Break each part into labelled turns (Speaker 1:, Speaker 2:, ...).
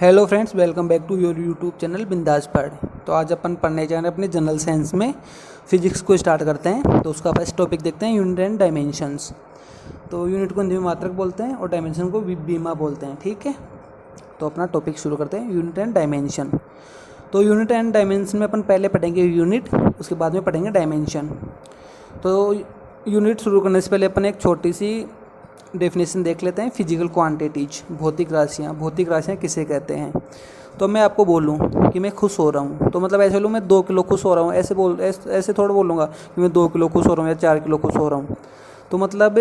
Speaker 1: Hello friends, welcome back to your YouTube channel Bindaas Padh. तो आज अपन पढ़ने जा रहे हैं अपने जनरल साइंस में फिजिक्स को स्टार्ट करते हैं। तो उसका फर्स्ट टॉपिक देखते हैं, यूनिट एंड डायमेंशंस। तो यूनिट को हिंदी में मात्रक बोलते हैं और डायमेंशन को बीमा बोलते हैं। ठीक है, तो अपना टॉपिक शुरू करते हैं, यूनिट एंड डायमेंशन। तो यूनिट एंड डायमेंशन में अपन पहले पढ़ेंगे यूनिट, उसके बाद में पढ़ेंगे डायमेंशन। तो यूनिट शुरू करने से पहले अपन एक छोटी सी डेफिनेशन देख लेते हैं। फिजिकल क्वांटिटीज, भौतिक राशियाँ किसे कहते हैं। तो मैं आपको बोलूँ कि मैं खुश हो रहा हूँ, तो मतलब ऐसे बोलूँ मैं 2 किलो खुश हो रहा हूँ, ऐसे थोड़ा बोलूँगा कि मैं 2 किलो खुश हो रहा हूँ या 4 किलो खुश हो रहा हूँ। तो मतलब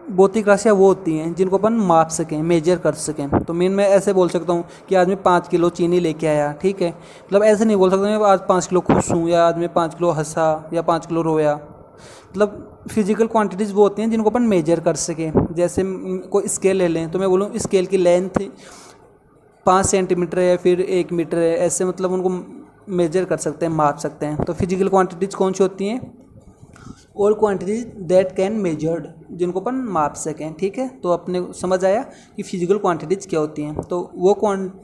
Speaker 1: भौतिक राशियाँ वो होती हैं जिनको अपन माप सकें, मेजर कर सकें। तो मैं ऐसे बोल सकता हूँ कि आज मैं 5 किलो चीनी लेके आया। ठीक है, मतलब ऐसे नहीं बोल सकता मैं आज 5 किलो खुश हूँ या आज मैं 5 किलो हंसा या 5 किलो रोया। मतलब फिजिकल क्वांटिटीज़ वो होती हैं जिनको अपन मेजर कर सकें। जैसे कोई स्केल ले लें तो मैं बोलूँ स्केल की लेंथ 5 सेंटीमीटर है या फिर 1 मीटर है, ऐसे मतलब उनको मेजर कर सकते हैं, माप सकते हैं। तो फिजिकल क्वांटिटीज़ कौन सी होती हैं? और क्वांटिटीज दैट कैन मेजर्ड, जिनको अपन माप सकें। ठीक है, तो अपने समझ आया कि फिजिकल क्वांटिटीज़ क्या होती हैं। तो वो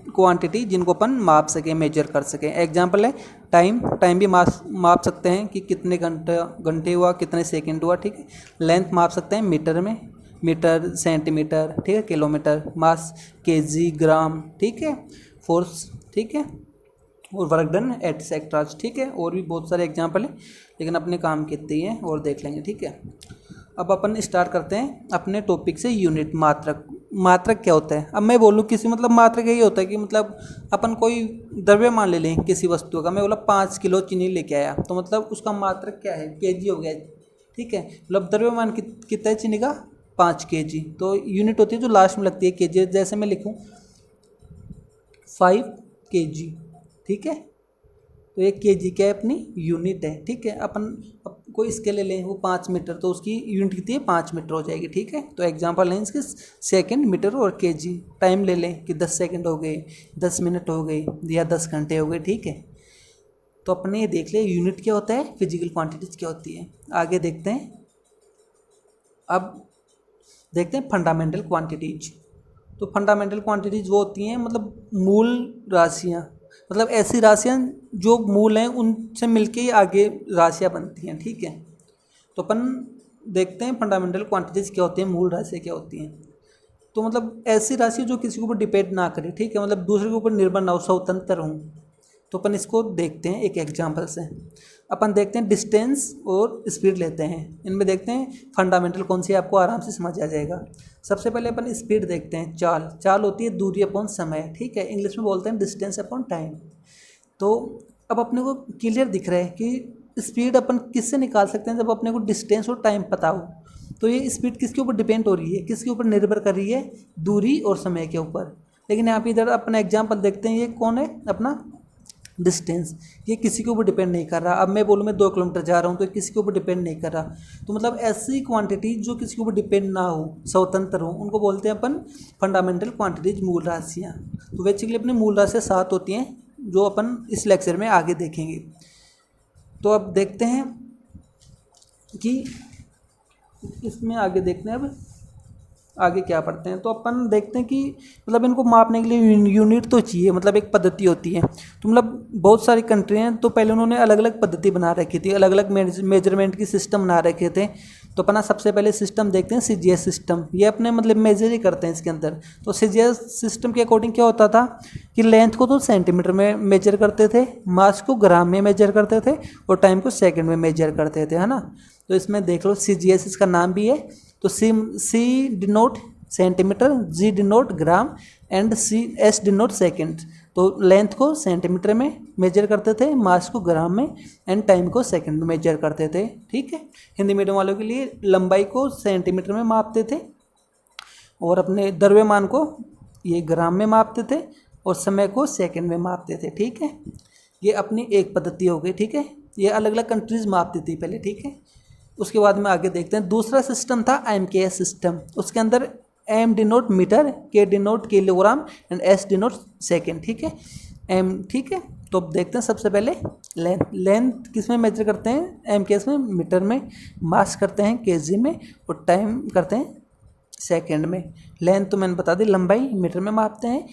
Speaker 1: क्वांटिटी जिनको अपन माप सकें, मेजर कर सकें। एग्जांपल है टाइम भी माप सकते हैं कि कितने घंटे हुआ, कितने सेकंड हुआ। ठीक है, लेंथ माप सकते हैं मीटर में, मीटर सेंटीमीटर, ठीक है, किलोमीटर, मास केजी ग्राम, ठीक है, फोर्स, ठीक है, और वर्क डन एटसेट्रा। ठीक है, और भी बहुत सारे एग्जांपल हैं, लेकिन अपने काम कितने ही हैं और देख लेंगे। ठीक है, अब अपन स्टार्ट करते हैं अपने टॉपिक से, यूनिट, मात्रक क्या होता है। अब मैं बोलूँ किसी, मतलब मात्रक यही होता है कि मतलब अपन कोई द्रव्यमान ले लें किसी वस्तु का। मैं बोला 5 किलो चीनी लेके आया, तो मतलब उसका मात्रक क्या है? केजी हो गया। ठीक है, मतलब द्रव्यमान कितना है चीनी का? 5 केजी। तो यूनिट होती है जो लास्ट में लगती है, केजी। जैसे मैं लिखूँ 5 केजी। ठीक है, तो ये केजी क्या है? अपनी यूनिट है। ठीक है, अपन अब कोई स्केल ले लें वो 5 मीटर, तो उसकी यूनिट कितनी है? 5 मीटर हो जाएगी। ठीक है, तो एग्जांपल लें इसके सेकंड, मीटर और केजी। टाइम ले लें कि 10 सेकंड हो गए, 10 मिनट हो गए या 10 घंटे हो गए। ठीक है, तो अपने ये देख ले यूनिट क्या होता है, फिजिकल क्वांटिटीज क्या होती है। आगे देखते हैं, अब देखते हैं फंडामेंटल क्वांटिटीज। तो फंडामेंटल क्वांटिटीज वो होती हैं मतलब मूल राशियाँ, मतलब ऐसी राशियाँ जो मूल हैं उनसे मिलके ही आगे राशियाँ बनती हैं। ठीक है, तो अपन देखते हैं फंडामेंटल क्वांटिटीज़ क्या होती हैं, मूल राशियाँ क्या होती हैं। तो मतलब ऐसी राशि जो किसी के ऊपर डिपेंड ना करे। ठीक है, मतलब दूसरे के ऊपर निर्भर ना हो, स्वतंत्र हूँ। तो अपन इसको देखते हैं एक एग्जाम्पल से। अपन देखते हैं डिस्टेंस और स्पीड लेते हैं, इनमें देखते हैं फंडामेंटल कौन सी है, आपको आराम से समझ आ जाएगा। सबसे पहले अपन स्पीड देखते हैं। चाल होती है दूरी अपॉन समय। ठीक है, इंग्लिश में बोलते हैं डिस्टेंस अपॉन टाइम। तो अब अपने को क्लियर दिख रहा है कि स्पीड अपन किससे निकाल सकते हैं, जब अपने को डिस्टेंस और टाइम पता हो। तो ये स्पीड किसके ऊपर डिपेंड हो रही है, किसके ऊपर निर्भर कर रही है? दूरी और समय के ऊपर। लेकिन यहाँ पे इधर अपना एग्जाम्पल देखते हैं, ये कौन है? अपना डिस्टेंस। ये किसी के ऊपर डिपेंड नहीं कर रहा। अब मैं बोलूँ मैं 2 किलोमीटर जा रहा हूँ, तो किसी के ऊपर डिपेंड नहीं कर रहा। तो मतलब ऐसी क्वांटिटी जो किसी के ऊपर डिपेंड ना हो, स्वतंत्र हो, उनको बोलते हैं अपन फंडामेंटल क्वांटिटीज, मूल राशियाँ। तो बेसिकली अपनी मूल राशियाँ 7 होती हैं, जो अपन इस लेक्चर में आगे देखेंगे। तो अब देखते हैं कि इसमें आगे देखते हैं, अब आगे क्या पढ़ते हैं। तो अपन देखते हैं कि मतलब इनको मापने के लिए यूनिट तो चाहिए, मतलब एक पद्धति होती है। तो मतलब बहुत सारी कंट्री हैं, तो पहले उन्होंने अलग अलग पद्धति बना रखी थी, अलग अलग मेजरमेंट की सिस्टम बना रखे थे। तो अपना सबसे पहले सिस्टम देखते हैं, सीजीएस सिस्टम। ये अपने मतलब मेजर ही करते हैं इसके अंदर। तो सीजीएस सिस्टम के अकॉर्डिंग क्या होता था कि लेंथ को तो सेंटीमीटर में मेजर करते थे, मास को ग्राम में मेजर करते थे, और टाइम को सेकेंड में मेजर करते थे, है ना। तो इसमें देख लो सीजीएस इसका नाम भी है। तो C denote centimetre, G denote gram, and S denote second. तो लेंथ को सेंटीमीटर में मेजर करते थे, मास को ग्राम में, एंड टाइम को सेकंड में मेजर करते थे। ठीक है, हिंदी मीडियम वालों के लिए लंबाई को सेंटीमीटर में मापते थे, और अपने द्रव्यमान को ये ग्राम में मापते थे, और समय को सेकंड में मापते थे। ठीक है, ये अपनी एक पद्धति हो गई। ठीक है, ये अलग अलग कंट्रीज मापती थी पहले। ठीक है, उसके बाद में आगे देखते हैं। दूसरा सिस्टम था एमकेएस सिस्टम। उसके अंदर एम डिनोट मीटर, के denote kilogram, and S denote second. ठीक है, एम। ठीक है, तो अब देखते हैं सबसे पहले लेंथ किस में मेजर करते हैं? एमकेएस में, मीटर में, मास करते हैं केजी में, और टाइम करते हैं सेकंड में। लेंथ तो मैंने बता दी, लंबाई मीटर में मापते हैं,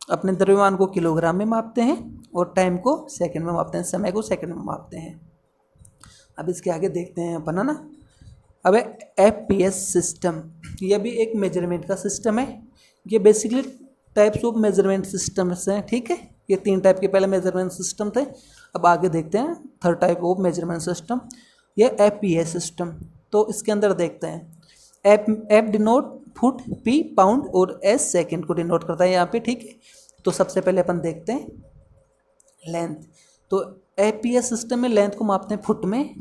Speaker 1: अपने द्रव्यमान को किलोग्राम में मापते हैं और टाइम को सेकंड में मापते हैं, समय को सेकंड में मापते हैं। अब इसके आगे देखते हैं अपन, है ना। अब FPS सिस्टम, यह भी एक मेजरमेंट का सिस्टम है। ये basically types of measurement systems हैं, ठीक है। ये 3 टाइप के पहले मेजरमेंट सिस्टम थे। अब आगे देखते हैं third type of measurement system, ये FPS सिस्टम। तो इसके अंदर देखते हैं F denote foot, P pound और S सेकंड को डिनोट करता है यहाँ पे, ठीक है। तो सबसे पहले अपन देखते हैं लेंथ। तो FPS सिस्टम में लेंथ को मापते हैं फुट में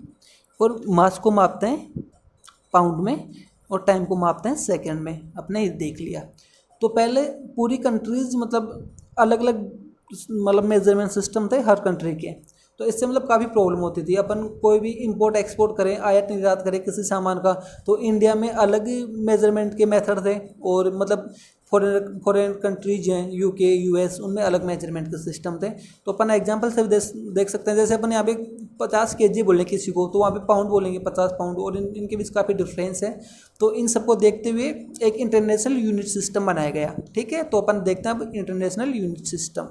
Speaker 1: और मास को मापते हैं पाउंड में और टाइम को मापते हैं सेकंड में। अपने ये देख लिया। तो पहले पूरी कंट्रीज मतलब अलग अलग मतलब मेजरमेंट सिस्टम थे हर कंट्री के। तो इससे मतलब काफ़ी प्रॉब्लम होती थी। अपन कोई भी इंपोर्ट एक्सपोर्ट करें, आयात निर्यात करें किसी सामान का, तो इंडिया में अलग मेजरमेंट के मेथड थे और मतलब फॉरेन कंट्रीज हैं UK US, उनमें अलग मेजरमेंट के सिस्टम थे। तो अपन एग्जांपल से देख सकते हैं, जैसे अपन यहाँ पे 50 kg बोलें किसी को, तो वहाँ पे पाउंड बोलेंगे 50 पाउंड, और इनके बीच काफ़ी डिफरेंस है। तो इन सबको देखते हुए एक इंटरनेशनल यूनिट सिस्टम बनाया गया, ठीक है। तो अपन देखते हैं अब इंटरनेशनल यूनिट सिस्टम।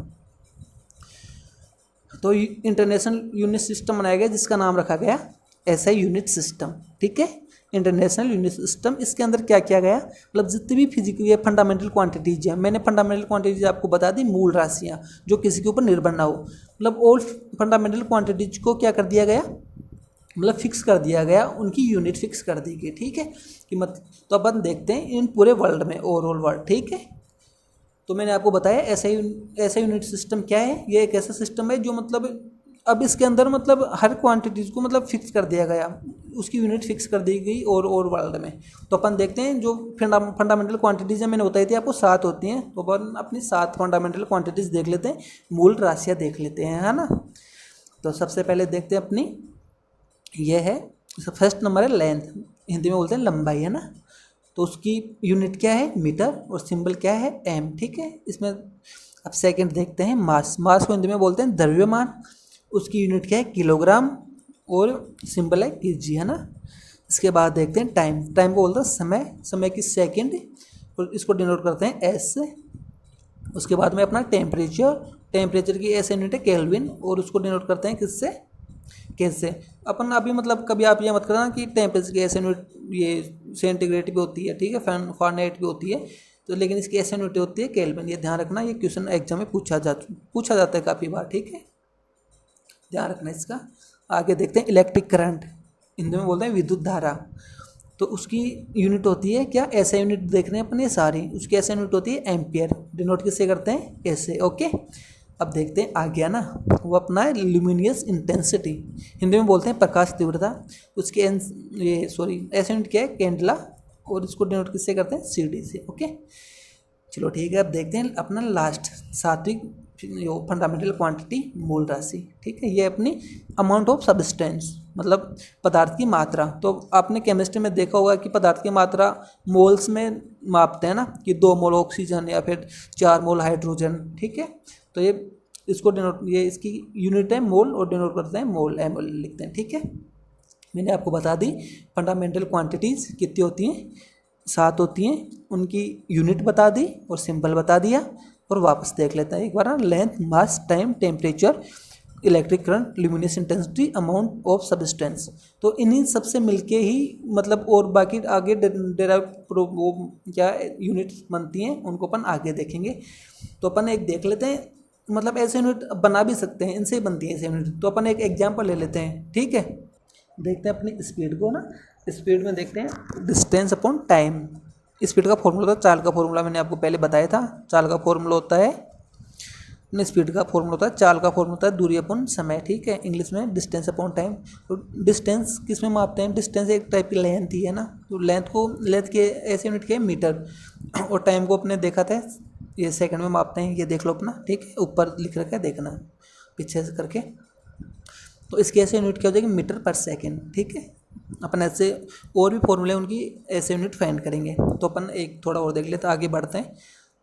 Speaker 1: तो इंटरनेशनल यूनिट सिस्टम बनाया गया जिसका नाम रखा गया SI यूनिट सिस्टम, ठीक है। इंटरनेशनल यूनिट सिस्टम, इसके अंदर क्या किया गया, मतलब जितनी भी फिजिकल या फंडामेंटल क्वांटिटीज हैं, मैंने फंडामेंटल क्वांटिटीज आपको बता दी, मूल राशियाँ जो किसी के ऊपर निर्भर ना हो। मतलब ऑल फंडामेंटल क्वांटिटीज को क्या कर दिया गया, मतलब फिक्स कर दिया गया, उनकी यूनिट फिक्स कर दी गई, ठीक है। कि मत तो अपन देखते हैं इन पूरे वर्ल्ड में, ओवरऑल वर्ल्ड, ठीक है। तो मैंने आपको बताया ऐसा यूनिट सिस्टम क्या है। ये एक ऐसा सिस्टम है जो मतलब अब इसके अंदर मतलब हर क्वांटिटीज को मतलब फिक्स कर दिया गया, उसकी यूनिट फिक्स कर दी गई और वर्ल्ड में। तो अपन देखते हैं जो फंडामेंटल क्वांटिटीज हैं, मैंने बताई थी आपको 7 होती हैं। तो अपन अपनी 7 फंडामेंटल क्वांटिटीज देख लेते हैं, मूल राशियाँ देख लेते हैं, है ना। तो सबसे पहले देखते हैं अपनी, ये है फर्स्ट नंबर है लेंथ, हिंदी में बोलते हैं लंबाई, है ना। तो उसकी यूनिट क्या है, मीटर, और सिंबल क्या है, M, ठीक है। इसमें अब सेकंड देखते हैं मास। मास को हिंदी में बोलते हैं द्रव्यमान, उसकी यूनिट क्या है, किलोग्राम, और सिंबल है kg, है ना। इसके बाद देखते हैं टाइम। टाइम को बोलते हैं समय, समय की सेकंड, और इसको डिनोट करते हैं S। उसके बाद में अपना टेम्परेचर, टेम्परेचर की ऐसे यूनिट है केल्विन, और उसको डिनोट करते हैं किससे, कैसे। अपन अभी मतलब कभी आप ये मत करना कि टेम्परेचर की ऐसे यूनिट ये सेंटीग्रेड भी होती है, ठीक है, फ़ारेनहाइट भी होती है, तो लेकिन इसकी ऐसे यूनिट होती है केल्विन। ये ध्यान रखना, ये क्वेश्चन एग्जाम में पूछा जाता है काफ़ी बार, ठीक है, ध्यान रखना इसका। आगे देखते हैं इलेक्ट्रिक करंट, हिंदी में बोलते हैं विद्युत धारा। तो उसकी यूनिट होती है क्या, ऐसे यूनिट देख रहे हैं अपने सारी, उसकी ऐसे यूनिट होती है एम्पियर, डिनोट किससे करते हैं, ऐसे, ओके। अब देखते हैं आ गया ना, वो अपना है ल्यूमिनियस इंटेंसिटी, हिंदी में बोलते हैं प्रकाश तीव्रता। उसके ऐसे यूनिट क्या है, कैंडला, और इसको डिनोट किससे करते हैं, CD से, ओके। चलो ठीक है, अब देखते हैं अपना लास्ट 7वीं फंडामेंटल क्वांटिटी, मूल राशि, ठीक है। ये अपनी अमाउंट ऑफ सब्सटेंस, मतलब पदार्थ की मात्रा। तो आपने केमिस्ट्री में देखा होगा कि पदार्थ की मात्रा मोल्स में मापते हैं ना, कि 2 मोल ऑक्सीजन या फिर 4 मोल हाइड्रोजन, ठीक है। तो ये इसको डिनोट, ये इसकी यूनिट है मोल, और डिनोट करते हैं मोल, ML लिखते हैं, ठीक है। मैंने आपको बता दी फंडामेंटल क्वांटिटीज़ कितनी होती हैं, 7 होती हैं, उनकी यूनिट बता दी और सिंबल बता दिया। और वापस देख लेते हैं एक बार, length, mass, time, temperature, electric current, luminous intensity, amount of substance. तो इन्हीं सबसे मिलके ही मतलब और बाकी आगे डेराइव वो क्या यूनिट्स बनती हैं, उनको अपन आगे देखेंगे। तो अपन एक देख लेते हैं, मतलब ऐसे यूनिट बना भी सकते हैं, इनसे ही बनती है ऐसे यूनिट। तो अपन एक एग्जाम्पल ले लेते हैं, ठीक है। देखते हैं अपनी स्पीड को ना, स्पीड में देखते हैं डिस्टेंस अपॉन टाइम। स्पीड का फॉर्मूला होता है, चाल का फॉर्मूला मैंने आपको पहले बताया था। चाल का फॉर्मूला होता है, स्पीड का फॉर्मूला होता है, चाल का फॉर्मूला होता है दूरी अपॉन समय, ठीक है। इंग्लिश में डिस्टेंस अपॉन टाइम। तो डिस्टेंस किस में मापते हैं, डिस्टेंस एक टाइप की लेंथ ही है ना। तो लेंथ के ऐसे यूनिट के मीटर, और टाइम को अपने देखा था ये सेकंड में मापते हैं, ये देख लो अपना, ठीक है, ऊपर लिख रखा है, देखना पीछे से करके। तो इसके ऐसे यूनिट क्या हो जाएगी, मीटर पर सेकेंड, ठीक है। अपन ऐसे और भी फॉर्मूले उनकी ऐसे यूनिट फाइंड करेंगे। तो अपन एक थोड़ा और देख लेते हैं, आगे बढ़ते हैं।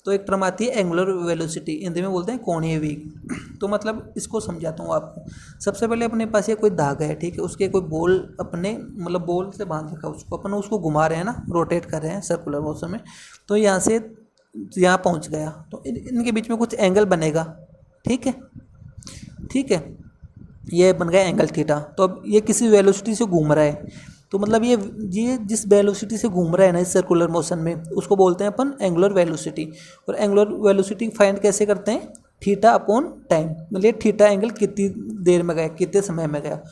Speaker 1: तो एक टर्म आती है एंगुलर वेलोसिटी, हिंदी में बोलते हैं कोणीय वेग। तो मतलब इसको समझाता हूँ आपको। सबसे पहले अपने पास ये कोई धागा है, ठीक है, उसके कोई बॉल अपने मतलब बॉल से बांध रखा है, उसको अपन उसको घुमा रहे हैं ना, रोटेट कर रहे हैं सर्कुलर मोशन में। तो यहाँ से यहाँ पहुँच गया, तो इनके बीच में कुछ एंगल बनेगा। ठीक है, ठीक है, ये बन गया एंगल थीटा। तो अब ये किसी वेलोसिटी से घूम रहा है, तो मतलब ये जिस वेलोसिटी से घूम रहा है ना इस सर्कुलर मोशन में, उसको बोलते हैं अपन एंगुलर वेलोसिटी। और एंगुलर वेलोसिटी फाइंड कैसे करते हैं? थीटा अपॉन टाइम, मतलब थीटा एंगल कितनी देर में गया, कितने समय में गया।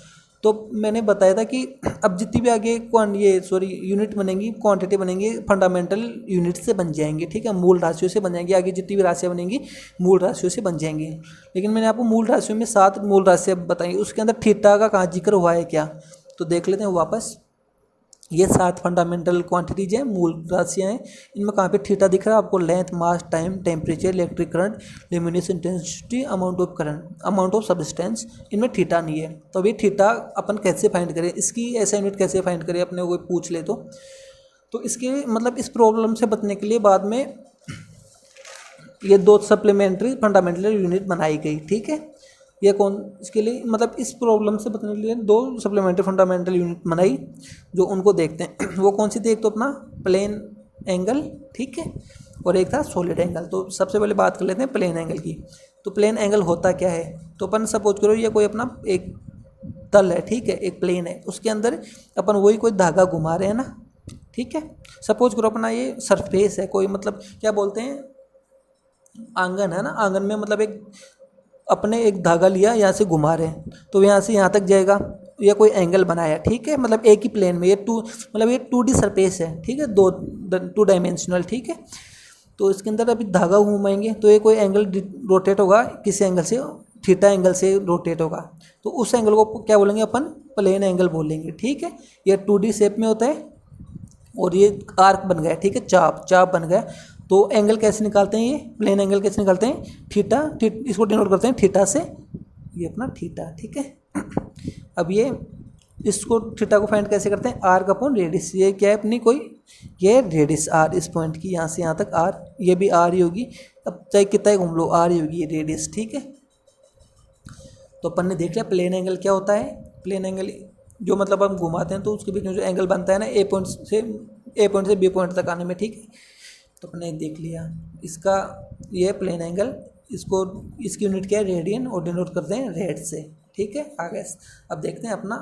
Speaker 1: तो मैंने बताया था कि अब जितनी भी आगे यूनिट बनेंगी, क्वांटिटी बनेंगी, फंडामेंटल यूनिट से बन जाएंगे। ठीक है, मूल राशियों से बन जाएंगी, आगे जितनी भी राशियाँ बनेंगी मूल राशियों से बन जाएंगी। लेकिन मैंने आपको मूल राशियों में 7 मूल राशियाँ बताई, उसके अंदर थीटा का कहाँ जिक्र हुआ है क्या, तो देख लेते हैं वापस। ये 7 फंडामेंटल क्वांटिटीज हैं, मूल राशियाँ हैं। इनमें कहाँ पे थीटा दिख रहा है आपको? Length, mass, time, temperature, electric current, luminous intensity, amount of current, amount of substance, इनमें थीटा नहीं है। तो अभी थीटा अपन कैसे फाइंड करें, इसकी ऐसा यूनिट कैसे फाइंड करें, अपने कोई पूछ ले तो इसके मतलब इस प्रॉब्लम से बचने के लिए बाद में ये 2 सप्लीमेंट्री फंडामेंटल यूनिट बनाई गई। ठीक है, ये कौन, इसके लिए मतलब इस प्रॉब्लम से बचने के लिए 2 सप्लीमेंट्री फंडामेंटल यूनिट बनाई, जो उनको देखते हैं। वो कौन सी थी? एक तो अपना प्लेन एंगल, ठीक है, और एक था सॉलिड एंगल। तो सबसे पहले बात कर लेते हैं प्लेन एंगल की। तो प्लेन एंगल होता क्या है? तो अपन सपोज करो ये कोई अपना एक तल है, ठीक है, एक प्लेन है, उसके अंदर अपन वही कोई धागा घुमा रहे हैं ना। ठीक है, सपोज करो अपना ये सरफेस है, कोई मतलब क्या बोलते हैं, आंगन है ना, आंगन में मतलब एक धागा लिया, यहाँ से घुमा रहे हैं, तो यहाँ से यहाँ तक जाएगा, या कोई एंगल बनाया। ठीक है, मतलब एक ही प्लेन में, ये 2D सरफेस है। ठीक है, 2 डायमेंशनल। ठीक है, तो इसके अंदर अभी धागा घुमाएंगे तो ये कोई एंगल रोटेट होगा, किसी एंगल से, थीटा एंगल से रोटेट होगा, तो उस एंगल को क्या बोलेंगे अपन? प्लेन एंगल बोलेंगे। ठीक है, ये 2D शेप में होता है, और ये आर्क बन गया। ठीक है, चाप बन गया। तो एंगल कैसे निकालते हैं? ये प्लेन एंगल कैसे निकालते हैं? थीटा, इसको डिनोट करते हैं थीटा से, ये अपना थीटा। ठीक है, अब ये इसको थीटा को फाइंड कैसे करते हैं? Arc upon radius. ये क्या है अपनी कोई, ये रेडियस आर, इस पॉइंट की यहाँ से यहाँ तक आर, ये भी आर ही होगी। अब चाहे कितना ही घूम लो, आर ही होगी ये रेडियस। ठीक है, तो अपन ने देख लिया प्लेन एंगल क्या होता है। प्लेन एंगल जो मतलब हम घुमाते हैं तो उसके बीच में जो एंगल बनता है ना, ए पॉइंट से बी पॉइंट तक आने में। ठीक है, तो अपने देख लिया इसका, ये प्लेन एंगल, इसकी यूनिट क्या है? रेडियन, और डिनोट करते हैं रेड से। ठीक है, आगे अब देखते हैं अपना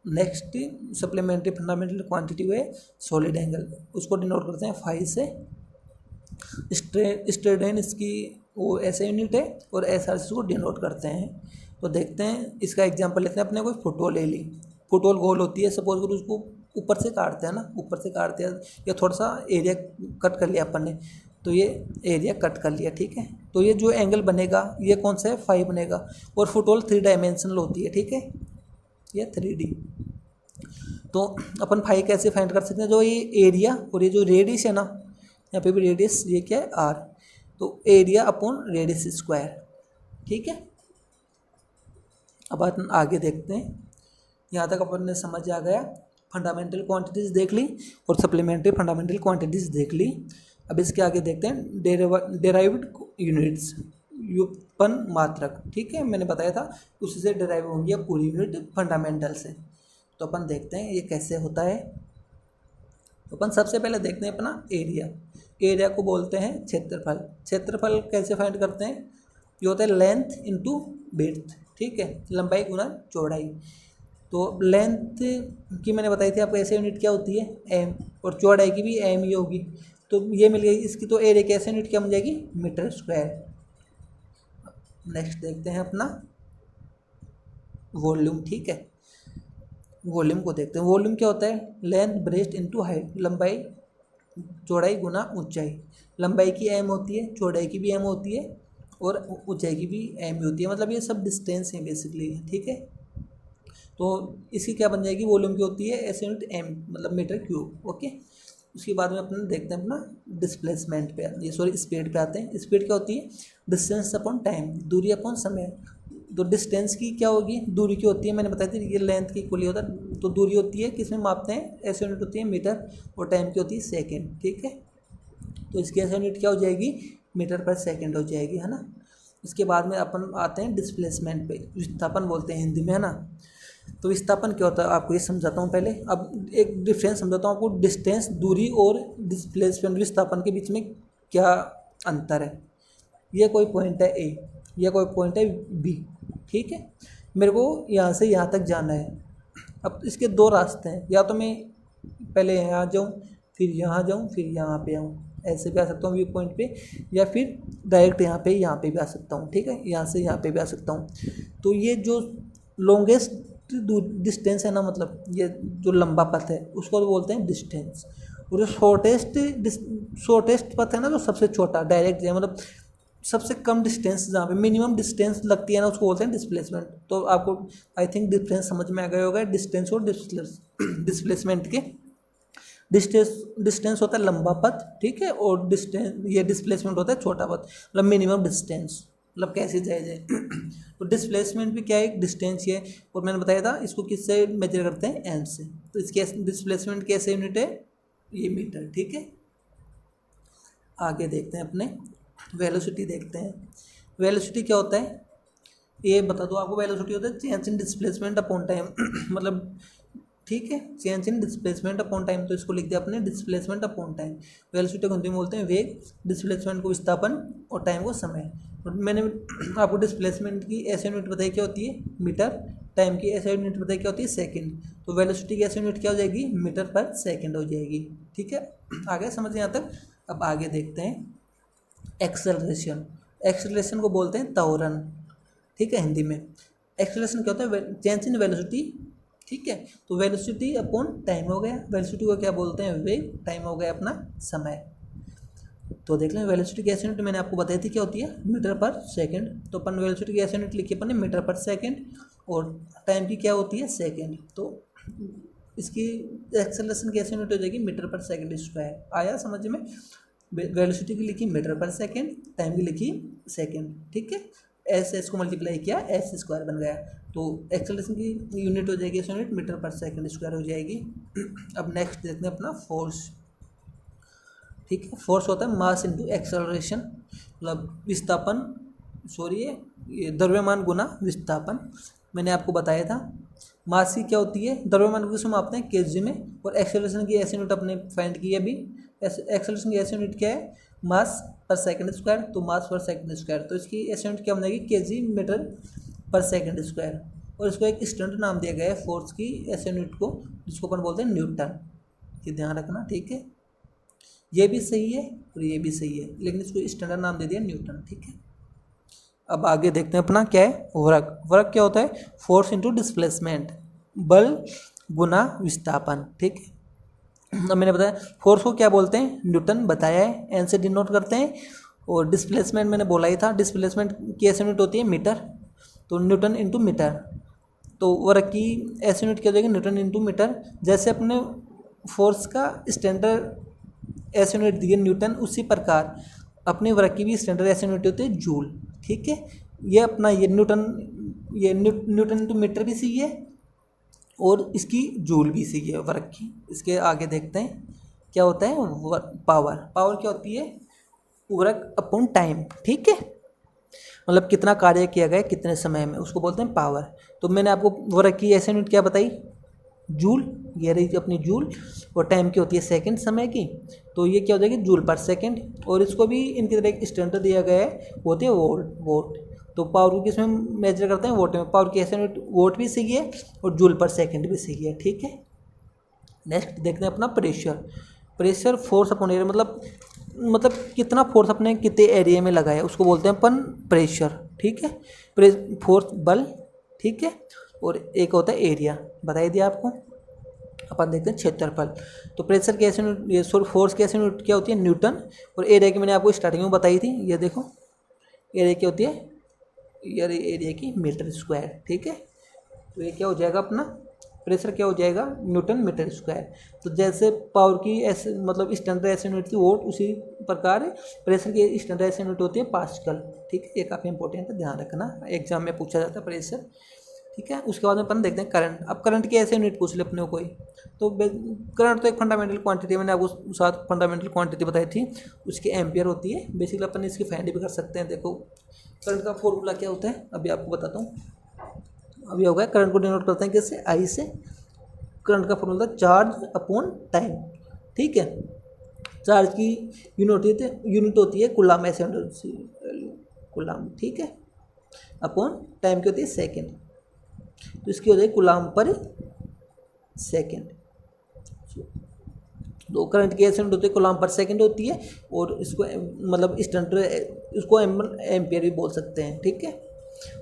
Speaker 1: नेक्स्ट सप्लीमेंट्री फंडामेंटल क्वांटिटी हुए सॉलिड एंगल, उसको डिनोट करते हैं फाई से। स्ट्रेडियन इसकी वो ऐसे यूनिट है, और एस आर को डिनोट करते हैं। तो देखते हैं, इसका एग्जांपल लेते हैं। अपने कोई फुटबॉल ले ली, फुटबॉल गोल होती है, सपोज करो उसको ऊपर से काटते हैं ना, ऊपर से काटते हैं, या थोड़ा सा एरिया कट कर लिया अपन ने, तो ये एरिया कट कर लिया। ठीक है, तो ये जो एंगल बनेगा ये कौन सा है? 5 बनेगा। और फुटबॉल 3 डायमेंशनल होती है। ठीक है, ये 3D। तो अपन 5 कैसे फाइंड कर सकते हैं? जो ये एरिया और ये जो रेडियस है ना, यहाँ पे भी रेडियस, ये क्या है? आर। तो एरिया अपॉन रेडियस स्क्वायर। ठीक है, अब अपन आगे देखते हैं। यहाँ तक अपन ने समझ आ गया, फंडामेंटल क्वांटिटीज़ देख ली और सप्लीमेंट्री फंडामेंटल क्वांटिटीज़ देख ली। अब इसके आगे देखते हैं डेराइव्ड यूनिट्स, व्युत्पन्न मात्रक। ठीक है, मैंने बताया था उसी से डेराइव होंगी अब पूरी यूनिट फंडामेंटल से। तो अपन देखते हैं ये कैसे होता है। तो अपन सबसे पहले देखते हैं अपना एरिया को बोलते हैं क्षेत्रफल कैसे फाइंड करते हैं? ये होता है लेंथ इंटू विड्थ। ठीक है, लंबाई गुना चौड़ाई। तो लेंथ की मैंने बताई थी आपको ऐसे यूनिट क्या होती है? एम, और चौड़ाई की भी एम ही होगी। तो ये मिल गई इसकी। तो एरिया की ऐसे यूनिट क्या बन जाएगी? Metre square. नेक्स्ट देखते हैं अपना वॉल्यूम। ठीक है, वॉल्यूम को देखते हैं। वॉल्यूम क्या होता है? लेंथ ब्रेस्ट इनटू हाइट, लंबाई चौड़ाई गुना ऊंचाई। लंबाई की एम होती है, चौड़ाई की भी एम होती है, और ऊंचाई की भी एम ही होती है। मतलब ये सब डिस्टेंस है बेसिकली। ठीक है, तो इसकी क्या बन जाएगी? वॉल्यूम की होती है ऐसे यूनिट एम, मतलब मीटर क्यूब। ओके, उसके बाद में अपन देखते हैं अपना डिस्प्लेसमेंट पे, स्पीड पे आते हैं। स्पीड क्या होती है? डिस्टेंस अपॉन टाइम, दूरी अपॉन समय। तो डिस्टेंस की क्या होगी? दूरी की होती है, मैंने बताया था ये लेंथ की इक्वली होता है। तो दूरी होती है किसमें मापते हैं? ऐसे यूनिट होती है मीटर, और टाइम की होती है सेकेंड। ठीक है, तो इसकी ऐसे यूनिट क्या हो जाएगी? मीटर पर सेकेंड हो जाएगी, है ना। इसके बाद में अपन आते हैं डिस्प्लेसमेंट पे, विस्थापन बोलते हैं हिंदी में, है ना। तो विस्थापन क्या होता है आपको ये समझाता हूँ पहले। अब एक डिफरेंस समझाता हूँ आपको, डिस्टेंस दूरी और डिस्प्लेसमेंट विस्थापन के बीच में क्या अंतर है। ये कोई पॉइंट है ए, ये कोई पॉइंट है बी, ठीक है। मेरे को यहाँ से यहाँ तक जाना है। अब इसके दो रास्ते हैं, या तो मैं पहले यहाँ जाऊँ, फिर यहाँ जाऊँ, फिर यहाँ पे आऊँ, ऐसे भी आ सकता हूँ व्यू पॉइंट पे, या फिर डायरेक्ट यहाँ पे भी आ सकता हूँ, ठीक है, यहाँ से यहाँ पे भी आ सकता हूँ। तो ये जो लॉन्गेस्ट डिस्टेंस है ना, मतलब ये जो लंबा पथ है उसको बोलते हैं डिस्टेंस। और जो शॉर्टेस्ट पथ है ना, जो सबसे छोटा डायरेक्ट है, मतलब सबसे कम डिस्टेंस जहाँ पे मिनिमम डिस्टेंस लगती है ना, उसको बोलते हैं डिस्प्लेसमेंट। तो आपको आई थिंक डिफरेंस समझ में आ गया होगा डिस्टेंस और डिस्प्लेसमेंट के। डिस्टेंस होता है लंबा पथ, ठीक है, और ये डिस्प्लेसमेंट होता है छोटा पथ, मतलब मिनिमम डिस्टेंस, मतलब कैसे जाए जाए। तो डिस्प्लेसमेंट भी क्या है, एक डिस्टेंस है, और मैंने बताया था इसको किससे मेजर करते हैं, एम से। तो इसके डिस्प्लेसमेंट कैसे यूनिट है, ये मीटर, ठीक है। आगे देखते हैं अपने वेलोसिटी देखते हैं। वेलोसिटी क्या होता है ये बता दो आपको। वेलोसिटी होता है change in displacement upon time मतलब ठीक है, change in displacement upon time, तो इसको लिख दिया अपने डिस्प्लेसमेंट अपॉन टाइम। वेलोसिटी को हिंदी में बोलते हैं वेग, डिस्प्लेसमेंट को विस्थापन, और टाइम को समय। और मैंने आपको डिस्प्लेसमेंट की ऐसे यूनिट बताई क्या होती है, मीटर, टाइम की ऐसे यूनिट बताई क्या होती है, सेकंड। तो वेलोसिटी की ऐसे यूनिट क्या हो जाएगी, मीटर पर सेकंड हो जाएगी, ठीक है। आगे समझ यहाँ तक। अब आगे देखते हैं एक्सेलरेशन। एक्सेलरेशन को बोलते हैं त्वरण, ठीक है, हिंदी में। एक्सेलरेशन क्या होता है, चेंज इन वेलोसिटी, ठीक है। तो वेलोसिटी अपॉन टाइम हो गया, वेलोसिटी को क्या बोलते हैं, वेग, टाइम हो गया अपना समय। तो देख लें वेलोसिटी की ऐसी यूनिट मैंने आपको बताई थी क्या होती है, मीटर पर सेकंड। तो अपन वेलोसिटी की ऐसी यूनिट लिखी अपन ने मीटर पर सेकंड, और टाइम की क्या होती है, सेकंड। तो इसकी एक्सेलरेशन की ऐसी यूनिट हो जाएगी मीटर पर सेकंड स्क्वायर। आया समझ में। वेलोसिटी की लिखी मीटर पर सेकंड, टाइम की लिखी सेकंड, ठीक है। एस को मल्टीप्लाई किया, एस स्क्वायर बन गया। तो एक्सेलरेशन की यूनिट हो जाएगी इस यूनिट मीटर पर सेकंड स्क्वायर हो जाएगी। अब नेक्स्ट देखते हैं अपना फोर्स, ठीक है। फोर्स होता है मास इंटू एक्सेलरेशन, मतलब विस्थापन, सॉरी ये द्रव्यमान गुना विस्थापन। मैंने आपको बताया था मास की क्या होती है, द्रव्यमान को किसमें मापते हैं, केजी में, और एक्सेलरेशन की ऐसी यूनिट अपने फाइंड की है अभी। एक्सेलरेशन की ऐसी यूनिट क्या है, मास पर सेकंड स्क्वायर, तो मास पर सेकंड स्क्वायर। तो इसकी ऐसी यूनिट क्या बन जाएगी, केजी मीटर पर सेकंड स्क्वायर। और इसको एक स्टैंडर्ड नाम दिया गया है फोर्स की ऐसी यूनिट को, जिसको अपन बोलते हैं न्यूटन। ये ध्यान रखना, ठीक है। ये भी सही है और ये भी सही है, लेकिन इसको स्टैंडर्ड नाम दे दिया न्यूटन, ठीक है। अब आगे देखते हैं अपना क्या है, वर्क। वर्क क्या होता है, फोर्स इंटू डिस्प्लेसमेंट, बल गुना विस्थापन, ठीक है। अब मैंने बताया फोर्स को क्या बोलते हैं, न्यूटन बताया है, एन से डिनोट करते हैं। और डिस्प्लेसमेंट मैंने बोला ही था, डिस्प्लेसमेंट की ऐसी यूनिट होती है मीटर, तो न्यूटन इंटू मीटर। तो वर्क की ऐसी यूनिट क्या हो जाएगी, न्यूटन इंटू मीटर। जैसे अपने फोर्स का स्टैंडर्ड ऐसी यूनिट दी है न्यूटन, उसी प्रकार अपनी वर्क की भी स्टैंडर्ड ऐसी यूनिट होती है जूल, ठीक है। ये अपना ये न्यूटन इंटू मीटर भी सही है, और इसकी जूल भी सही है वर्क की। इसके आगे देखते हैं क्या होता है पावर। पावर क्या होती है, वर्क अपॉन टाइम, ठीक है, मतलब कितना कार्य किया गया कितने समय में, उसको बोलते हैं पावर। तो मैंने आपको वर्क की ऐसी यूनिट क्या बताई, जूल, ये रही अपनी जूल, और टाइम की होती है सेकंड समय की, तो ये क्या हो जाएगी जूल पर सेकंड। और इसको भी इनकी तरह एक स्टैंडर्ड दिया गया है, वो होती है वोट। तो पावर को किसमें मेजर करते हैं, वोट में। पावर की ऐसे यूनिट वोट भी सही है और जूल पर सेकंड भी सही है, ठीक है। नेक्स्ट देखते हैं अपना pressure. Pressure force upon area, मतलब कितना फोर्स अपने कितने एरिया में लगा है, उसको बोलते हैं अपन प्रेशर, ठीक है। फोर्स बल, ठीक है, और एक होता है एरिया, बता दिया आपको। अपन देखते हैं क्षेत्रफल। तो प्रेशर की ऐसी यूनिट, फोर्स की ऐसी यूनिट क्या होती है, न्यूटन, और एरिया की मैंने आपको स्टार्टिंग में बताई थी, ये देखो एरिया क्या होती है, ये एरिया की मीटर स्क्वायर, ठीक है। तो ये क्या हो जाएगा अपना प्रेशर, क्या हो जाएगा न्यूटन मीटर स्क्वायर। तो जैसे पावर की ऐसे मतलब स्टैंडर्ड ऐसी यूनिट थी वोट, उसी प्रकार प्रेशर की स्टैंडर्ड ऐसी यूनिट होती है पास्कल, ठीक है। ये काफ़ी इंपॉर्टेंट है, ध्यान रखना, एग्जाम में पूछा जाता है प्रेशर, ठीक है। उसके बाद में अपन देखते हैं करंट। अब करंट की ऐसे यूनिट पूछ ले अपने को कोई, तो करंट तो एक फंडामेंटल क्वांटिटी, मैंने आपको 7 फंडामेंटल क्वांटिटी बताई थी, उसकी एम्पियर होती है। बेसिकली अपन इसकी फाइंड भी कर सकते हैं। देखो करंट का फॉर्मूला क्या होता है, अभी आपको बताता हूँ। अभी हो गया, करंट को डिनोट करते हैं कैसे, आई से। करंट का फॉर्मूला चार्ज अपॉन टाइम, ठीक है। चार्ज की यूनिट होती है कूलाम, ऐसे कूलाम, ठीक है, अपॉन टाइम की होती है सेकेंड, तो इसकी हो जाएगी कूलाम पर सेकेंड। तो करंट की ऐसे यूनिट होती है कूलाम पर सेकेंड होती है, और इसको मतलब स्टैंड इसको एम्पियर भी बोल सकते हैं, ठीक है।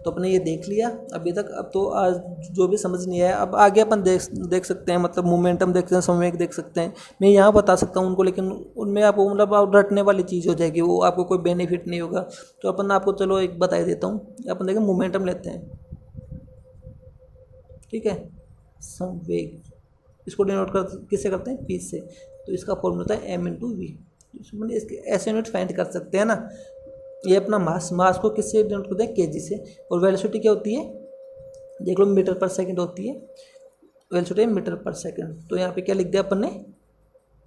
Speaker 1: तो अपने ये देख लिया अभी तक। अब तो आज जो भी समझ नहीं आया, अब आगे अपन देख सकते हैं, मतलब मोमेंटम देख सकते हैं, संवेग देख सकते हैं। मैं यहाँ बता सकता हूँ उनको, लेकिन उनमें आपको मतलब आप रटने वाली चीज़ हो जाएगी, वो आपको कोई बेनिफिट नहीं होगा। तो अपन आपको चलो एक बता देता हूँ। अपन देखें मोमेंटम लेते हैं, ठीक है, संवेग, इसको डिनोट किससे करते हैं, पी से। तो इसका फॉर्मूला होता है m/v। मैंने इसके ऐसे यूनिट फाइंड कर सकते हैं ना। ये अपना मास को किससे डिनोट करते हैं, केजी से। और वेलोसिटी क्या होती है, देख लो, मीटर पर सेकंड होती है। वेलोसिटी मीटर पर सेकंड, तो यहाँ पे क्या लिख दिया अपन ने,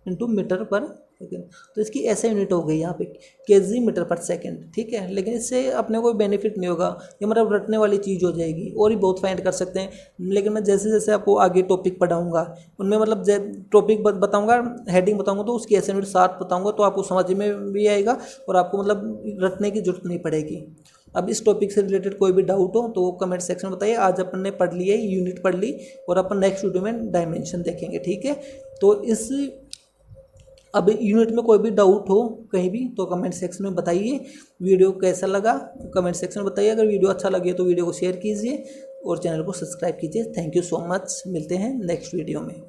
Speaker 1: इंटू मीटर पर सेकेंड। तो इसकी ऐसे यूनिट हो गई यहाँ पे केजी मीटर पर सेकंड, ठीक है। लेकिन इससे अपने कोई बेनिफिट नहीं होगा, ये मतलब रटने वाली चीज़ हो जाएगी। और भी बहुत फाइंड कर सकते हैं, लेकिन मैं जैसे जैसे आपको आगे टॉपिक पढ़ाऊंगा उनमें मतलब टॉपिक बताऊंगा, हेडिंग बताऊंगा, तो उसकी ऐसे यूनिट साथ बताऊंगा, तो आपको समझ में भी आएगा और आपको मतलब रटने की जरूरत नहीं पड़ेगी। अब इस टॉपिक से रिलेटेड कोई भी डाउट हो तो कमेंट सेक्शन में बताइए। आज अपन ने पढ़ लिया, यूनिट पढ़ ली, और अपन नेक्स्ट वीडियो में डायमेंशन देखेंगे, ठीक है। तो अब यूनिट में कोई भी डाउट हो कहीं भी तो कमेंट सेक्शन में बताइए। वीडियो कैसा लगा कमेंट सेक्शन में बताइए। अगर वीडियो अच्छा लगे तो वीडियो को शेयर कीजिए और चैनल को सब्सक्राइब कीजिए। थैंक यू सो मच, मिलते हैं नेक्स्ट वीडियो में।